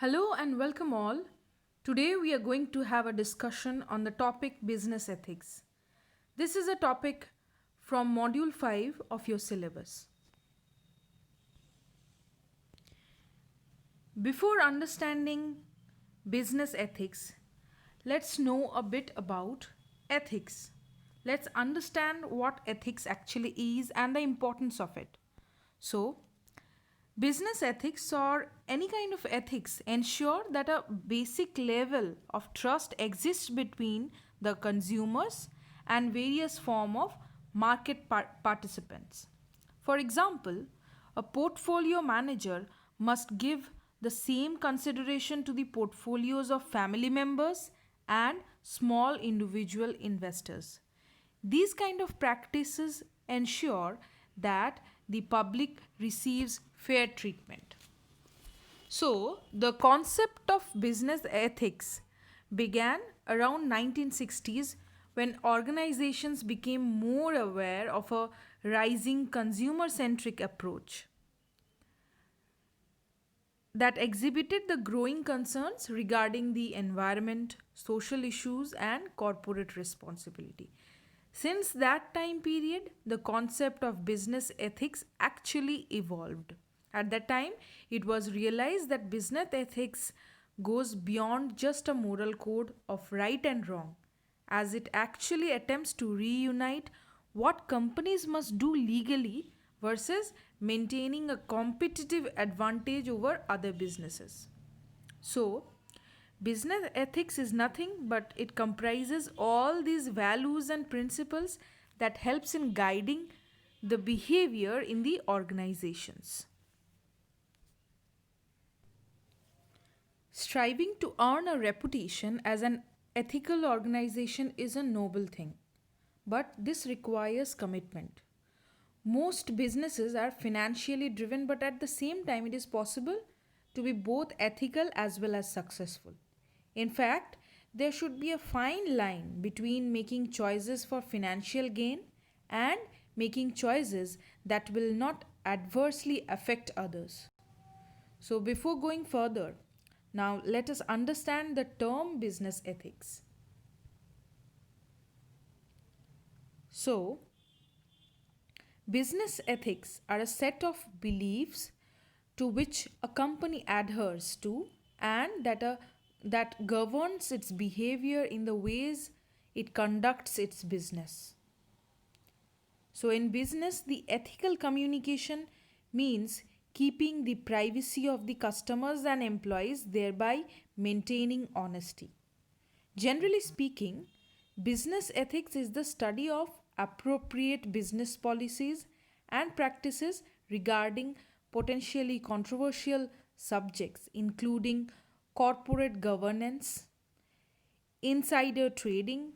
Hello and welcome all. Today we are going to have a discussion on the topic business ethics. This is a topic from module 5 of your syllabus. Before understanding business ethics, let's know a bit about ethics. Let's understand what ethics actually is and the importance of it. So, business ethics or any kind of ethics ensure that a basic level of trust exists between the consumers and various form of market participants. For example, a portfolio manager must give the same consideration to the portfolios of family members and small individual investors. These kind of practices ensure that the public receives fair treatment. So, the concept of business ethics began around 1960s when organizations became more aware of a rising consumer centric approach that exhibited the growing concerns regarding the environment, social issues, and corporate responsibility. Since that time period, the concept of business ethics actually evolved. At that time, it was realized that business ethics goes beyond just a moral code of right and wrong, as it actually attempts to reunite what companies must do legally versus maintaining a competitive advantage over other businesses. So, business ethics is nothing but it comprises all these values and principles that helps in guiding the behavior in the organizations. Striving to earn a reputation as an ethical organization is a noble thing, but this requires commitment. Most businesses are financially driven, but at the same time, it is possible to be both ethical as well as successful. In fact, there should be a fine line between making choices for financial gain and making choices that will not adversely affect others. So, before going further, now let us understand the term business ethics. So, business ethics are a set of beliefs to which a company adheres to and that governs its behavior in the ways it conducts its business. So, in business, the ethical communication means keeping the privacy of the customers and employees, thereby maintaining honesty. Generally speaking, business ethics is the study of appropriate business policies and practices regarding potentially controversial subjects, including corporate governance, insider trading,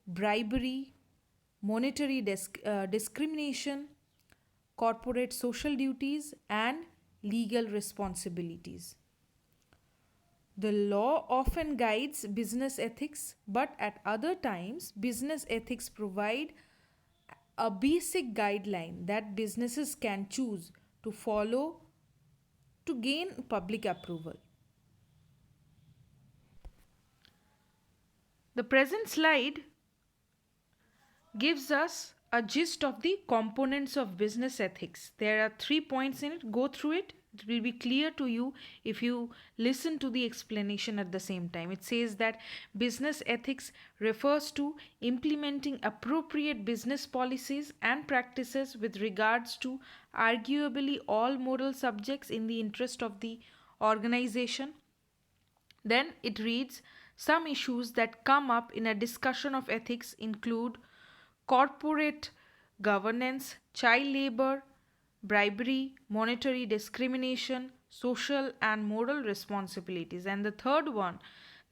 bribery, monetary discrimination, corporate social duties, and legal responsibilities. The law often guides business ethics, but at other times, business ethics provide a basic guideline that businesses can choose to follow to gain public approval. The present slide gives us a gist of the components of business ethics. There are 3 points in it. Go through it. It will be clear to you if you listen to the explanation at the same time. It says that business ethics refers to implementing appropriate business policies and practices with regards to arguably all moral subjects in the interest of the organization. Then it reads, some issues that come up in a discussion of ethics include corporate governance, child labor, bribery, monetary discrimination, social and moral responsibilities. And the third one,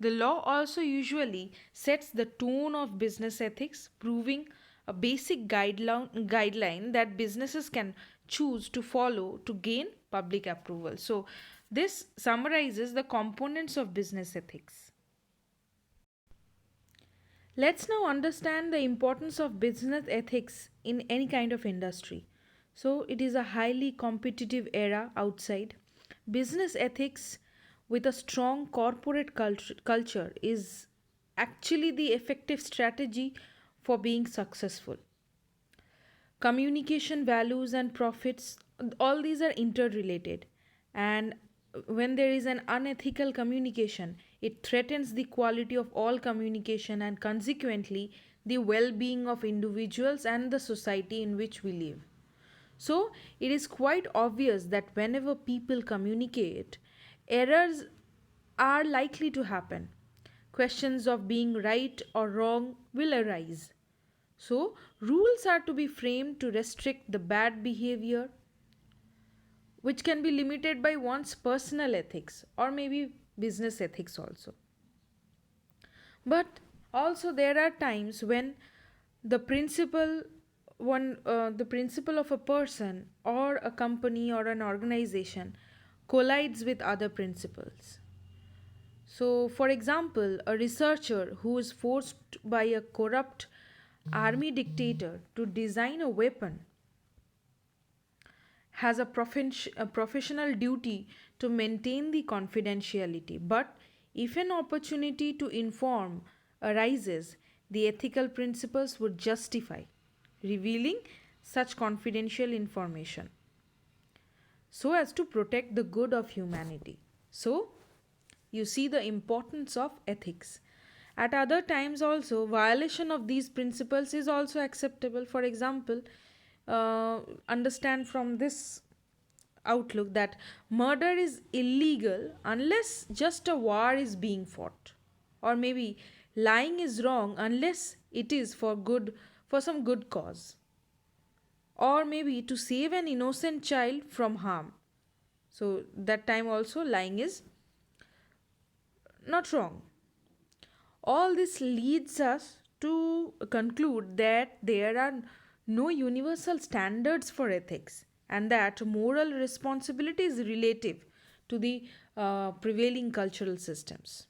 the law also usually sets the tone of business ethics, proving a basic guideline that businesses can choose to follow to gain public approval. So, this summarizes the components of business ethics. Let's now understand the importance of business ethics in any kind of industry. So, it is a highly competitive era outside. Business ethics with a strong corporate culture is actually the effective strategy for being successful. Communication, values, and profits, all these are interrelated. And when there is an unethical communication, it threatens the quality of all communication and consequently the well being of individuals and the society in which we live. So, it is quite obvious that whenever people communicate, errors are likely to happen. Questions of being right or wrong will arise. So, rules are to be framed to restrict the bad behavior, which can be limited by one's personal ethics or maybe business ethics also. But also, there are times when the principle the principle of a person or a company or an organization collides with other principles. So, for example, a researcher who is forced by a corrupt army dictator to design a weapon has a professional duty to maintain the confidentiality. But if an opportunity to inform arises, the ethical principles would justify revealing such confidential information so as to protect the good of humanity. So, you see the importance of ethics. At other times, also, violation of these principles is also acceptable. For example, understand from this outlook that murder is illegal unless just a war is being fought, or maybe lying is wrong unless it is for good, for some good cause, or maybe to save an innocent child from harm. So that time also lying is not wrong. All this leads us to conclude that there are no universal standards for ethics and that moral responsibility is relative to the prevailing cultural systems.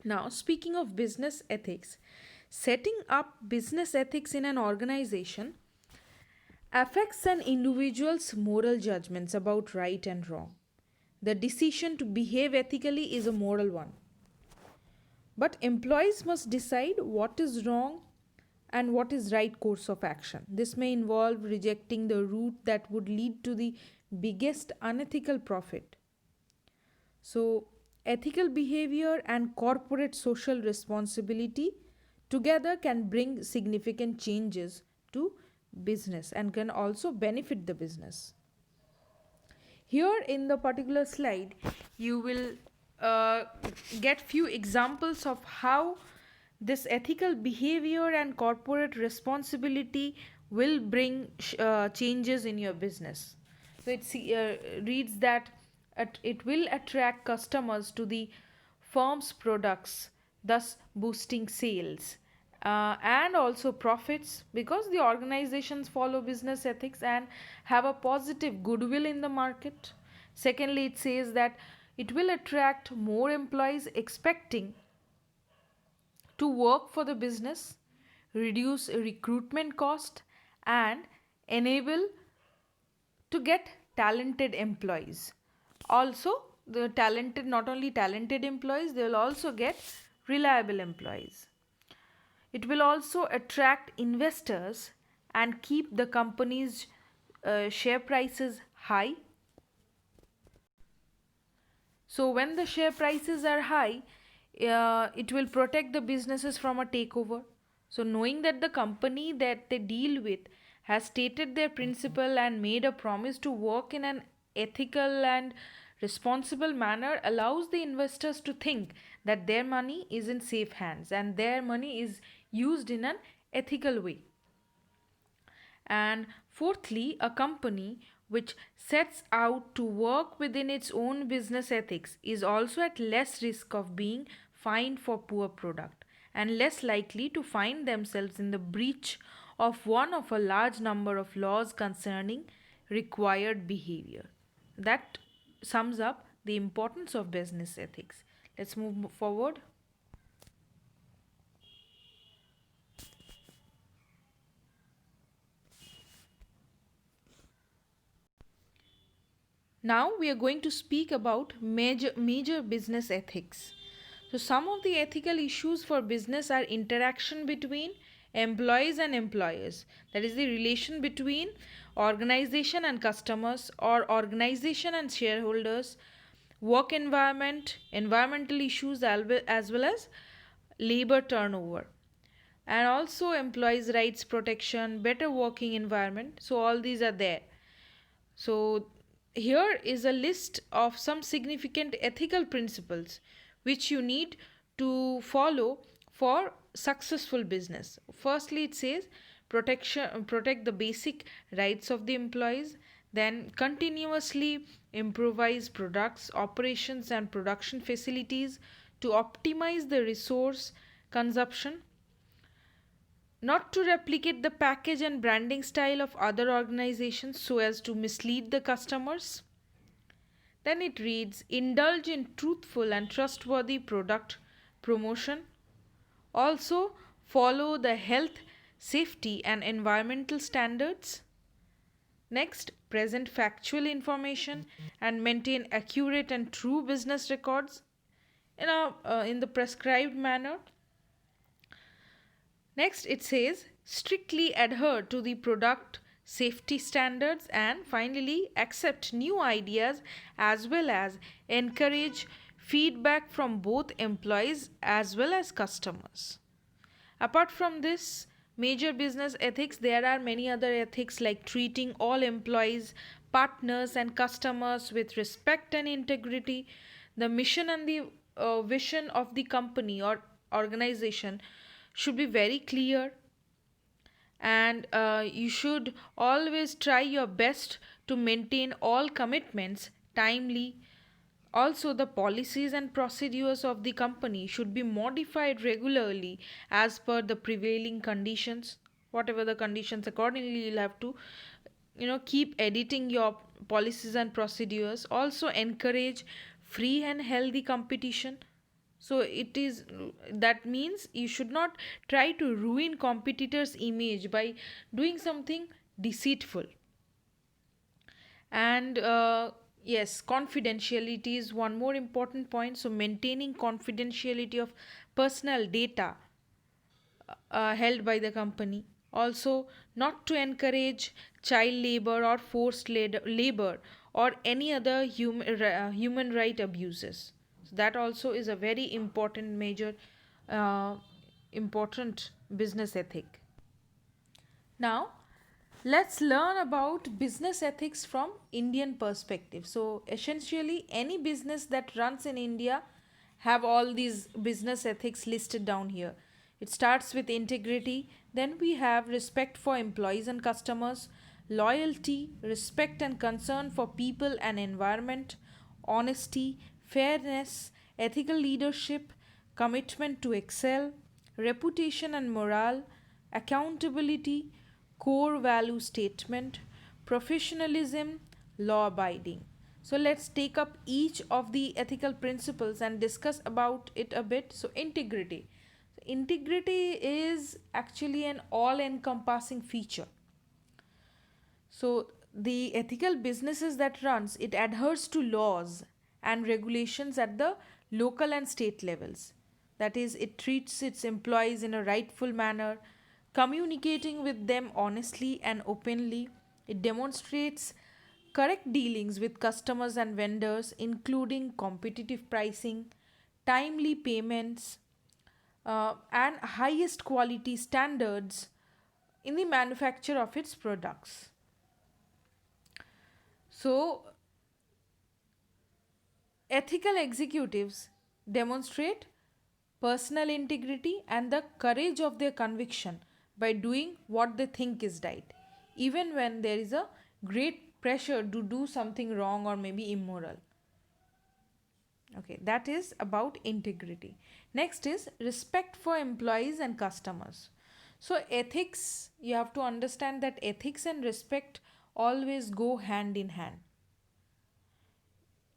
Now, speaking of business ethics, setting up business ethics in an organization affects an individual's moral judgments about right and wrong. The decision to behave ethically is a moral one. But employees must decide what is wrong and what is right course of action. This may involve rejecting the route that would lead to the biggest unethical profit. So, ethical behavior and corporate social responsibility together can bring significant changes to business and can also benefit the business. Here in the particular slide, you will uh, get few examples of how this ethical behavior and corporate responsibility will bring changes in your business. So reads that it will attract customers to the firm's products, thus boosting sales and also profits because the organizations follow business ethics and have a positive goodwill in the market. Secondly, it says that it will attract more employees expecting to work for the business, reduce recruitment cost, and enable to get talented employees. Also, the talented, not only talented employees, they will also get reliable employees. It will also attract investors and keep the company's share prices high. So, when the share prices are high, it will protect the businesses from a takeover. So, knowing that the company that they deal with has stated their principle and made a promise to work in an ethical and responsible manner allows the investors to think that their money is in safe hands and their money is used in an ethical way. And fourthly, a company which sets out to work within its own business ethics is also at less risk of being fined for poor product and less likely to find themselves in the breach of one of a large number of laws concerning required behavior. That sums up the importance of business ethics. Let's move forward. Now we are going to speak about major business ethics. So some of the ethical issues for business are interaction between employees and employers. That is the relation between organization and customers or organization and shareholders, work environment, environmental issues as well as labor turnover, and also employees rights protection, better working environment. So all these are there. So, here is a list of some significant ethical principles which you need to follow for successful business. Firstly, it says protect the basic rights of the employees, then continuously improvise products, operations and production facilities to optimize the resource consumption, not to replicate the package and branding style of other organizations so as to mislead the customers. Then it reads indulge in truthful and trustworthy product promotion. Also, follow the health, safety, and environmental standards. Next, present factual information and maintain accurate and true business records in the prescribed manner. Next, it says strictly adhere to the product safety standards, and finally accept new ideas as well as encourage feedback from both employees as well as customers. Apart from this major business ethics, there are many other ethics like treating all employees, partners, and customers with respect and integrity. The mission and the vision of the company or organization should be very clear, and you should always try your best to maintain all commitments timely. Also, the policies and procedures of the company should be modified regularly as per the prevailing conditions. Whatever the conditions, accordingly, you'll have to, keep editing your policies and procedures. Also, encourage free and healthy competition. So it is that means you should not try to ruin competitors' image by doing something deceitful. And yes, confidentiality is one more important point. So maintaining confidentiality of personal data held by the company. Also, not to encourage child labor or forced labor or any other human right abuses. So that also is a very important major uh, important business ethic. Now, let's learn about business ethics from Indian perspective. So, essentially, any business that runs in India have all these business ethics listed down here. It starts with integrity, then we have respect for employees and customers, loyalty, respect and concern for people and environment, honesty, fairness, ethical leadership, commitment to excel, reputation and morale, accountability, core value statement, professionalism, law abiding. So let's take up each of the ethical principles and discuss about it a bit. So integrity. Integrity is actually an all encompassing feature. So the ethical businesses that runs it adheres to laws and regulations at the local and state levels. That is, it treats its employees in a rightful manner, communicating with them honestly and openly. It demonstrates correct dealings with customers and vendors, including competitive pricing, timely payments, and highest quality standards in the manufacture of its products. So, ethical executives demonstrate personal integrity and the courage of their conviction by doing what they think is right, even when there is a great pressure to do something wrong or maybe immoral. Okay, that is about integrity. Next is respect for employees and customers. So, ethics, you have to understand that ethics and respect always go hand in hand.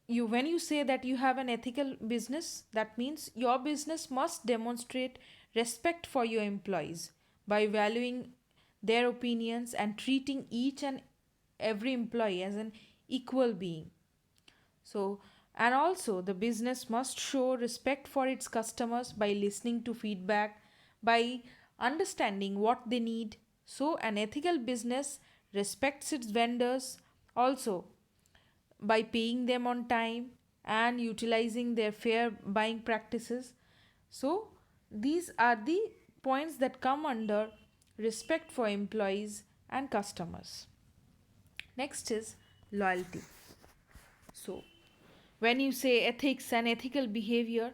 When you say that you have an ethical business, that means your business must demonstrate respect for your employees by valuing their opinions and treating each and every employee as an equal being. So, and also the business must show respect for its customers by listening to feedback, by understanding what they need. So, an ethical business respects its vendors also by paying them on time and utilizing their fair buying practices. So, these are the points that come under respect for employees and customers. Next is loyalty. So, when you say ethics and ethical behavior,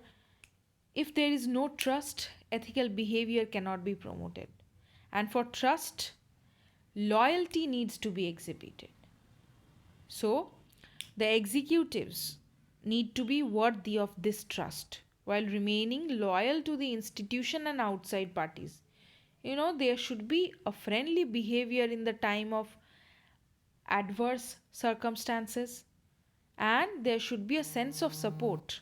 if there is no trust, ethical behavior cannot be promoted. And for trust, loyalty needs to be exhibited. So, the executives need to be worthy of this trust while remaining loyal to the institution and outside parties. There should be a friendly behavior in the time of adverse circumstances, and there should be a sense of support.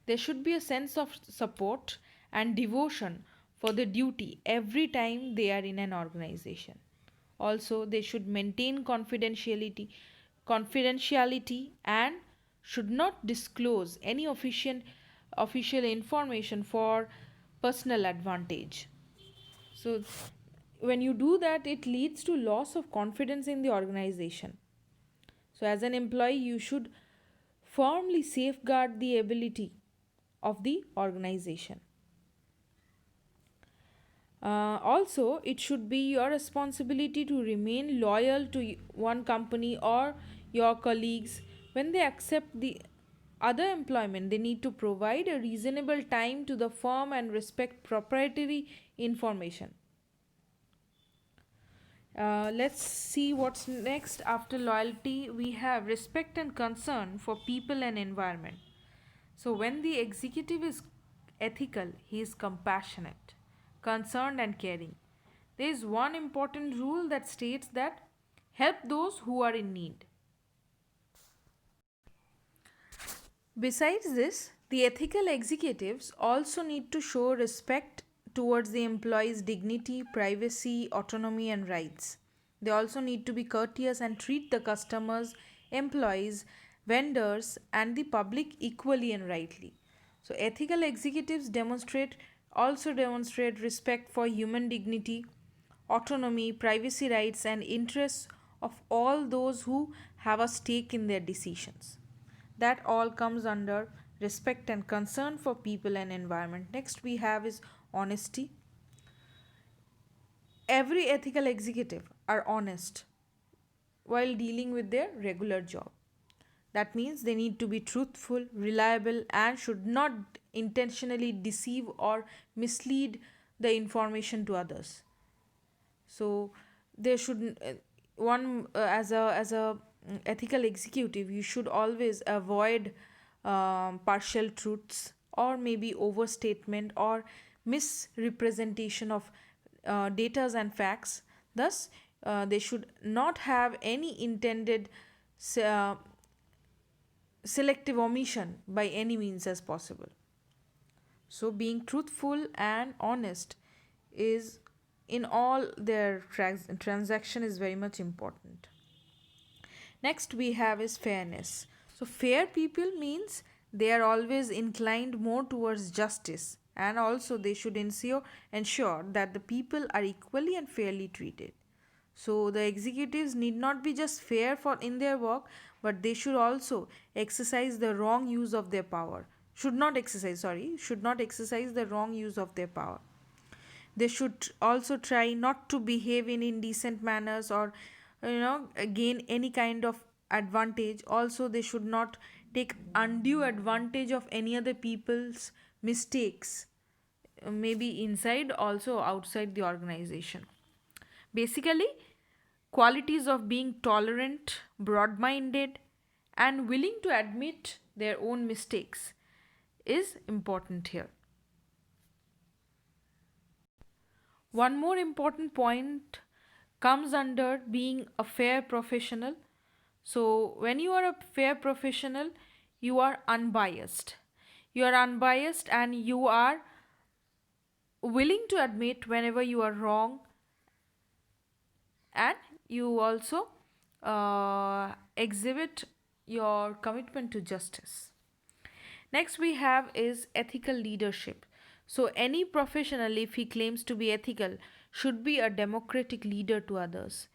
There should be a sense of support and devotion for the duty every time they are in an organization. Also, they should maintain confidentiality and should not disclose any official information for personal advantage. So, when you do that, it leads to loss of confidence in the organization. So, as an employee, you should firmly safeguard the ability of the organization. Also, it should be your responsibility to remain loyal to one company or your colleagues. When they accept the other employment, they need to provide a reasonable time to the firm and respect proprietary information. Let's see what's next. After loyalty, we have respect and concern for people and environment. So, when the executive is ethical, he is compassionate, concerned, and caring. There is one important rule that states that help those who are in need. Besides this, the ethical executives also need to show respect towards the employee's dignity, privacy, autonomy, and rights. They also need to be courteous and treat the customers, employees, vendors, and the public equally and rightly. So, ethical executives demonstrate respect for human dignity, autonomy, privacy rights, and interests of all those who have a stake in their decisions. That all comes under respect and concern for people and environment. Next we have is honesty. Every ethical executive are honest while dealing with their regular job. That means they need to be truthful, reliable, and should not intentionally deceive or mislead the information to others. So there should one ethical executive, you should always avoid partial truths or maybe overstatement or misrepresentation of data and facts. Thus, they should not have any intended uh, selective omission by any means as possible. So, being truthful and honest is in all their transaction is very much important. Next we have is fairness. So, fair people means they are always inclined more towards justice, and also they should ensure that the people are equally and fairly treated. So the executives need not be just fair for in their work, but they should also exercise the wrong use of their power. Should not exercise the wrong use of their power. They should also try not to behave in indecent manners or gain any kind of advantage. Also, they should not take undue advantage of any other people's mistakes, maybe inside also outside the organization. Basically, qualities of being tolerant, broad minded, and willing to admit their own mistakes is important here. One more important point comes under being a fair professional. So, when you are a fair professional, you are unbiased. You are unbiased and you are willing to admit whenever you are wrong, and you also exhibit your commitment to justice. Next we have is ethical leadership. So any professional, if he claims to be ethical, should be a democratic leader to others.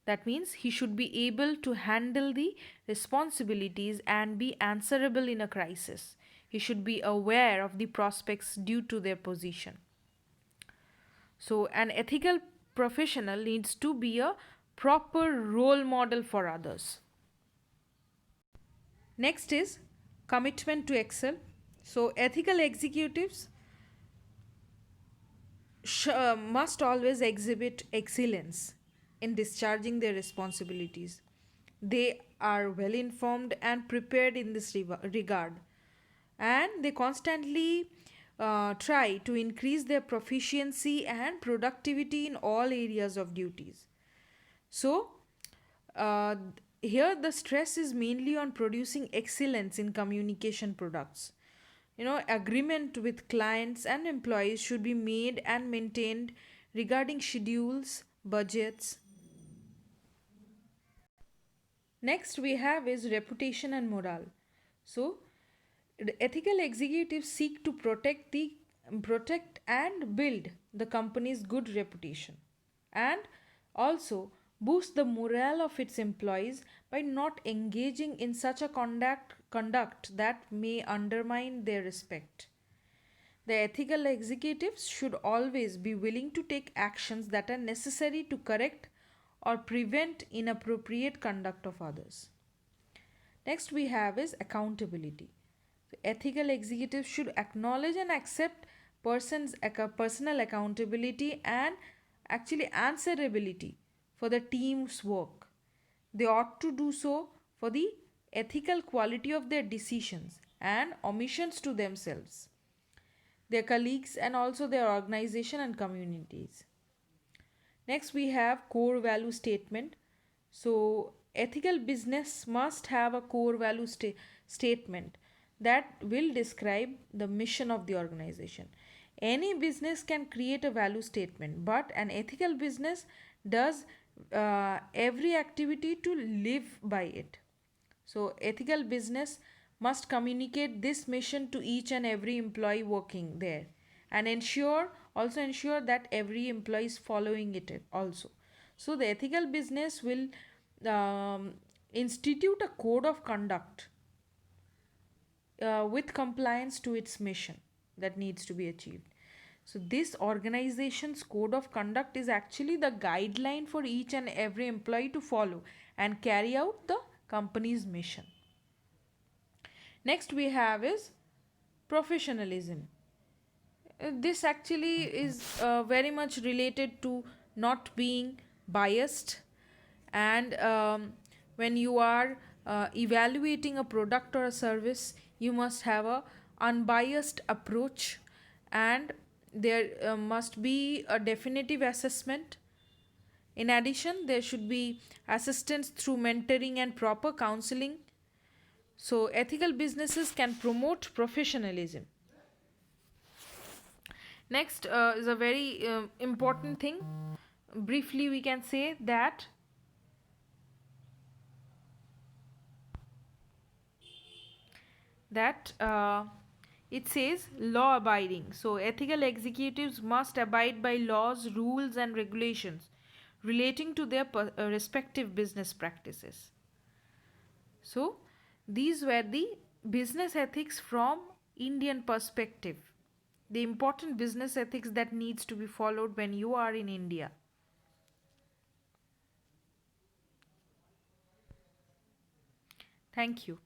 That means he should be able to handle the responsibilities and be answerable in a crisis. He should be aware of the prospects due to their position. So an ethical professional needs to be a proper role model for others. Next is commitment to excel. So ethical executives must always exhibit excellence in discharging their responsibilities. They are well informed and prepared in this regard, and they constantly try to increase their proficiency and productivity in all areas of duties. So, uh, here the stress is mainly on producing excellence in communication products. Agreement with clients and employees should be made and maintained regarding schedules, budgets. Next we have is reputation and morale. So the ethical executives seek to protect and build the company's good reputation, and also boost the morale of its employees by not engaging in such a conduct that may undermine their respect. The ethical executives should always be willing to take actions that are necessary to correct or prevent inappropriate conduct of others. Next we have is accountability. So ethical executives should acknowledge and accept personal accountability and actually answerability for the team's work. They ought to do so for the ethical quality of their decisions and omissions to themselves, their colleagues, and also their organization and communities. Next, we have core value statement. So, ethical business must have a core value statement that will describe the mission of the organization. Any business can create a value statement, but an ethical business does every activity to live by it. So, ethical business must communicate this mission to each and every employee working there, and ensure that every employee is following it also. So, the ethical business will institute a code of conduct with compliance to its mission that needs to be achieved. So, this organization's code of conduct is actually the guideline for each and every employee to follow and carry out the company's mission. Next, we have is professionalism. This actually is very much related to not being biased, and when you are evaluating a product or a service, you must have a unbiased approach, and there must be a definitive assessment. In addition, there should be assistance through mentoring and proper counseling. So ethical businesses can promote professionalism. Next is a very important thing. Briefly, we can say that it says law abiding. So ethical executives must abide by laws, rules, and regulations relating to their respective business practices. So these were the business ethics from Indian perspective, the important business ethics that needs to be followed when you are in India. Thank you.